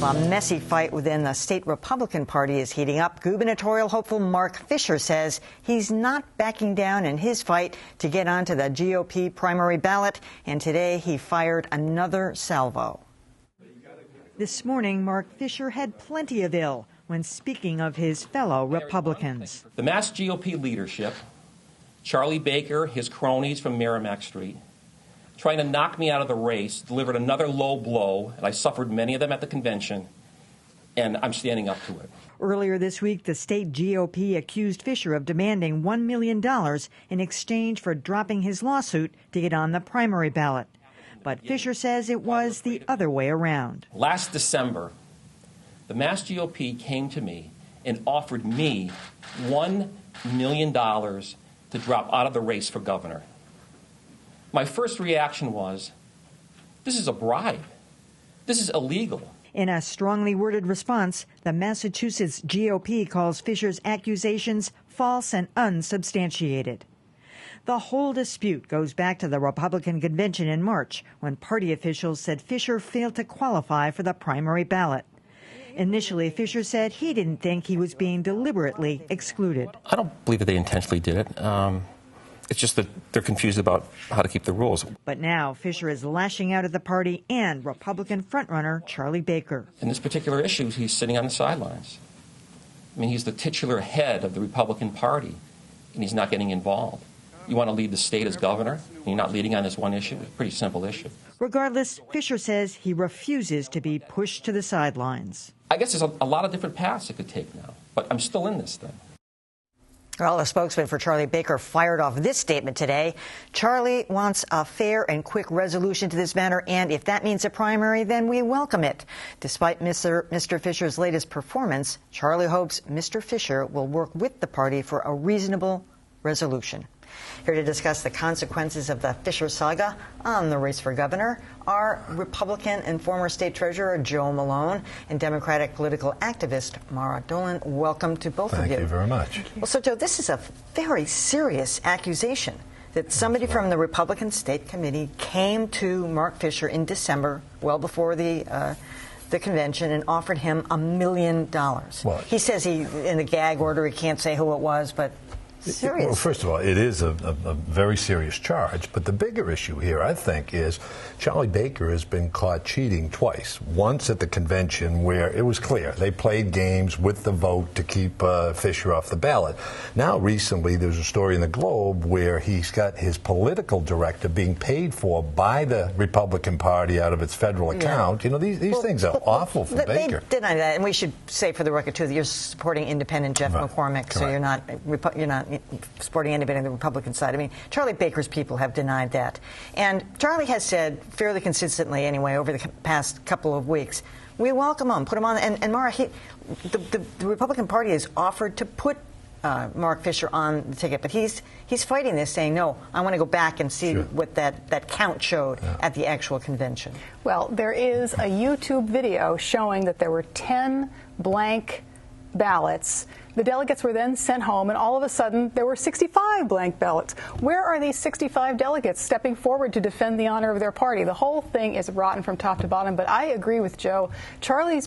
A messy fight within the state Republican Party is heating up. Gubernatorial hopeful Marc Fisher says he's not backing down in his fight to get onto the GOP primary ballot, and today he fired another salvo. This morning, Marc Fisher had plenty of ill when speaking of his fellow Republicans. The Mass GOP leadership, Charlie Baker, his cronies from Merrimack Street, trying to knock me out of the race, delivered another low blow, and I suffered many of them at the convention, and I'm standing up to it. Earlier this week, the state GOP accused Fisher of demanding $1 million in exchange for dropping his lawsuit to get on the primary ballot. But Fisher says it was the other way around. Last December, the Mass GOP came to me and offered me $1 million to drop out of the race for governor. My first reaction was, this is a bribe. This is illegal. In a strongly worded response, the Massachusetts GOP calls Fisher's accusations false and unsubstantiated. The whole dispute goes back to the Republican convention in March, when party officials said Fisher failed to qualify for the primary ballot. Initially, Fisher said he didn't think he was being deliberately excluded. I don't believe that they intentionally did it. It's just that they're confused about how to keep the rules. But now Fisher is lashing out at the party and Republican frontrunner Charlie Baker. In this particular issue, he's sitting on the sidelines. I mean, he's the titular head of the Republican Party, and he's not getting involved. You want to lead the state as governor, and you're not leading on this one issue? It's a pretty simple issue. Regardless, Fisher says he refuses to be pushed to the sidelines. I guess there's a lot of different paths it could take now, but I'm still in this thing. Well, a spokesman for Charlie Baker fired off this statement today. Charlie wants a fair and quick resolution to this matter, and if that means a primary, then we welcome it. Despite Mr. Fisher's latest performance, Charlie hopes Mr. Fisher will work with the party for a reasonable resolution. Here to discuss the consequences of the Fisher saga on the race for governor are Republican and former state treasurer Joe Malone and Democratic political activist Mara Dolan. Welcome to both of you. Thank you very much. Well, so Joe, this is a very serious accusation that somebody from the Republican State Committee came to Marc Fisher in December, well before the convention, and offered him $1 million. Well, he says in the gag order he can't say who it was, but serious. Well, first of all, it is a very serious charge, but the bigger issue here, I think, is Charlie Baker has been caught cheating twice. Once at the convention where it was clear they played games with the vote to keep Fisher off the ballot. Now, recently, there's a story in the Globe where he's got his political director being paid for by the Republican Party out of its federal account. You know, these things are awful for Baker. They deny that, and we should say for the record, too, that you're supporting independent Jeff McCormick, Correct. so you're not supporting anybody on the Republican side. I mean, Charlie Baker's people have denied that. And Charlie has said, fairly consistently anyway, over the past couple of weeks, we welcome him, put him on. And Mara, the Republican Party has offered to put Marc Fisher on the ticket, but he's fighting this, saying, no, I want to go back and see what that count showed at the actual convention. Well, there is a YouTube video showing that there were 10 blank ballots. The delegates were then sent home, and all of a sudden, there were 65 blank ballots. Where are these 65 delegates stepping forward to defend the honor of their party? The whole thing is rotten from top to bottom, but I agree with Joe. Charlie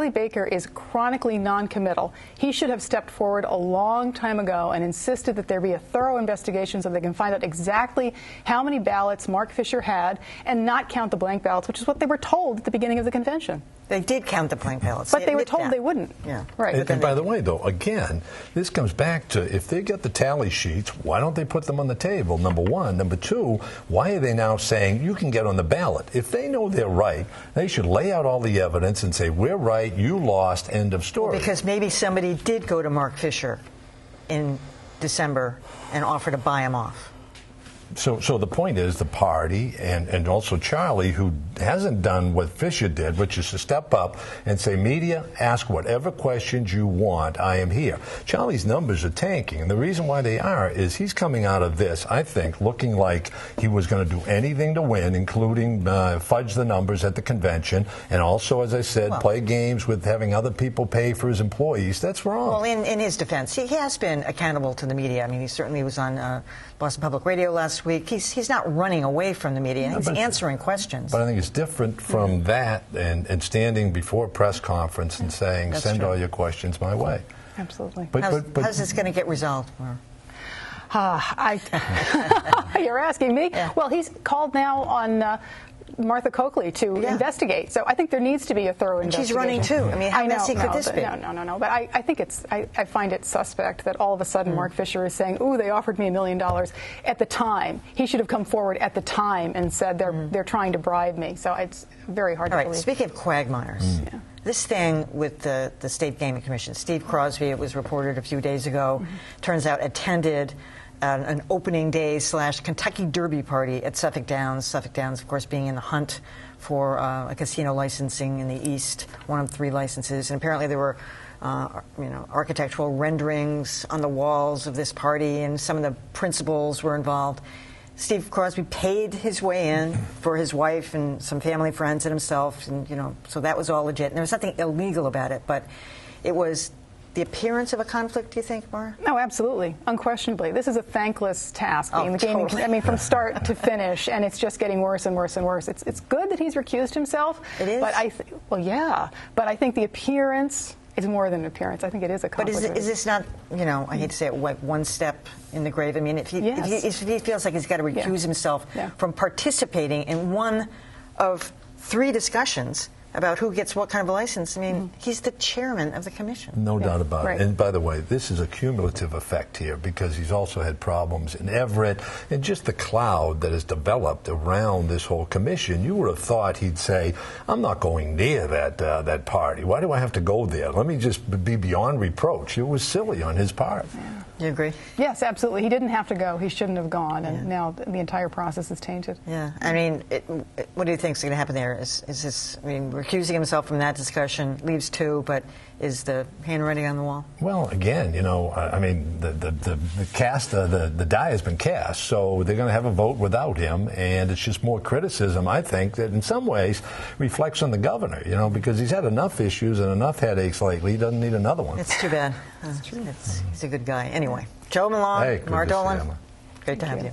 Baker is chronically noncommittal. He should have stepped forward a long time ago and insisted that there be a thorough investigation so they can find out exactly how many ballots Marc Fisher had and not count the blank ballots, which is what they were told at the beginning of the convention. They did count the blank ballots. But they were told they wouldn't. Yeah. Right. And by the way, though, again, this comes back to if they get the tally sheets, why don't they put them on the table, number one? Number two, why are they now saying you can get on the ballot? If they know they're right, they should lay out all the evidence and say, we're right, you lost, end of story. Well, because maybe somebody did go to Marc Fisher in December and offer to buy him off. So the point is the party and also Charlie, who hasn't done what Fisher did, which is to step up and say, media, ask whatever questions you want. I am here. Charlie's numbers are tanking, and the reason why they are is he's coming out of this, I think, looking like he was going to do anything to win, including fudge the numbers at the convention, and also, as I said, play games with having other people pay for his employees. That's wrong. Well, in his defense, he has been accountable to the media. I mean, he certainly was on Boston Public Radio last last week, he's not running away from the media. He's answering questions. But I think it's different from that and standing before a press conference and saying, send all your questions my way. Absolutely. How's this going to get resolved? You're asking me? Yeah. Well, he's called now on Martha Coakley to investigate. So I think there needs to be a thorough investigation. She's running too. I mean, how messy could this be? No. But I think I find it suspect that all of a sudden Marc Fisher is saying, "Ooh, they offered me $1 million." At the time, he should have come forward at the time and said they're trying to bribe me. So it's very hard to believe. Speaking of quagmires. This thing with the State Gaming Commission, Steve Crosby, it was reported a few days ago, turns out attended an opening day / Kentucky Derby party at Suffolk Downs. Suffolk Downs, of course, being in the hunt for a casino licensing in the East, one of 3 licenses. And apparently there were architectural renderings on the walls of this party, and some of the principals were involved. Steve Crosby paid his way in for his wife and some family friends and himself, and so that was all legit. And there was nothing illegal about it, but it was the appearance of a conflict, do you think, Maura? No, absolutely. Unquestionably. This is a thankless task, being the gaming, I mean, from start to finish, and it's just getting worse and worse and worse. It's good that he's recused himself. It is? But but I think the appearance is more than an appearance. I think it is a conflict. But is this not, I hate to say it, one step in the grave? I mean, if he feels like he's got to recuse himself from participating in one of 3 discussions about who gets what kind of a license. I mean, he's the chairman of the commission. No doubt about it. And by the way, this is a cumulative effect here, because he's also had problems in Everett, and just the cloud that has developed around this whole commission. You would have thought he'd say, I'm not going near that party. Why do I have to go there? Let me just be beyond reproach. It was silly on his part. Yeah. You agree? Yes, absolutely. He didn't have to go. He shouldn't have gone, and now the entire process is tainted. Yeah. I mean, what do you think is going to happen there? Is this, recusing himself from that discussion leaves 2, but is the handwriting on the wall? Well, again, the cast, the die has been cast, so they're going to have a vote without him, and it's just more criticism, I think, that in some ways reflects on the governor, because he's had enough issues and enough headaches lately. He doesn't need another one. It's too bad. He's a good guy. Anyway, Joe Malone, Maura Dolan, great to have you.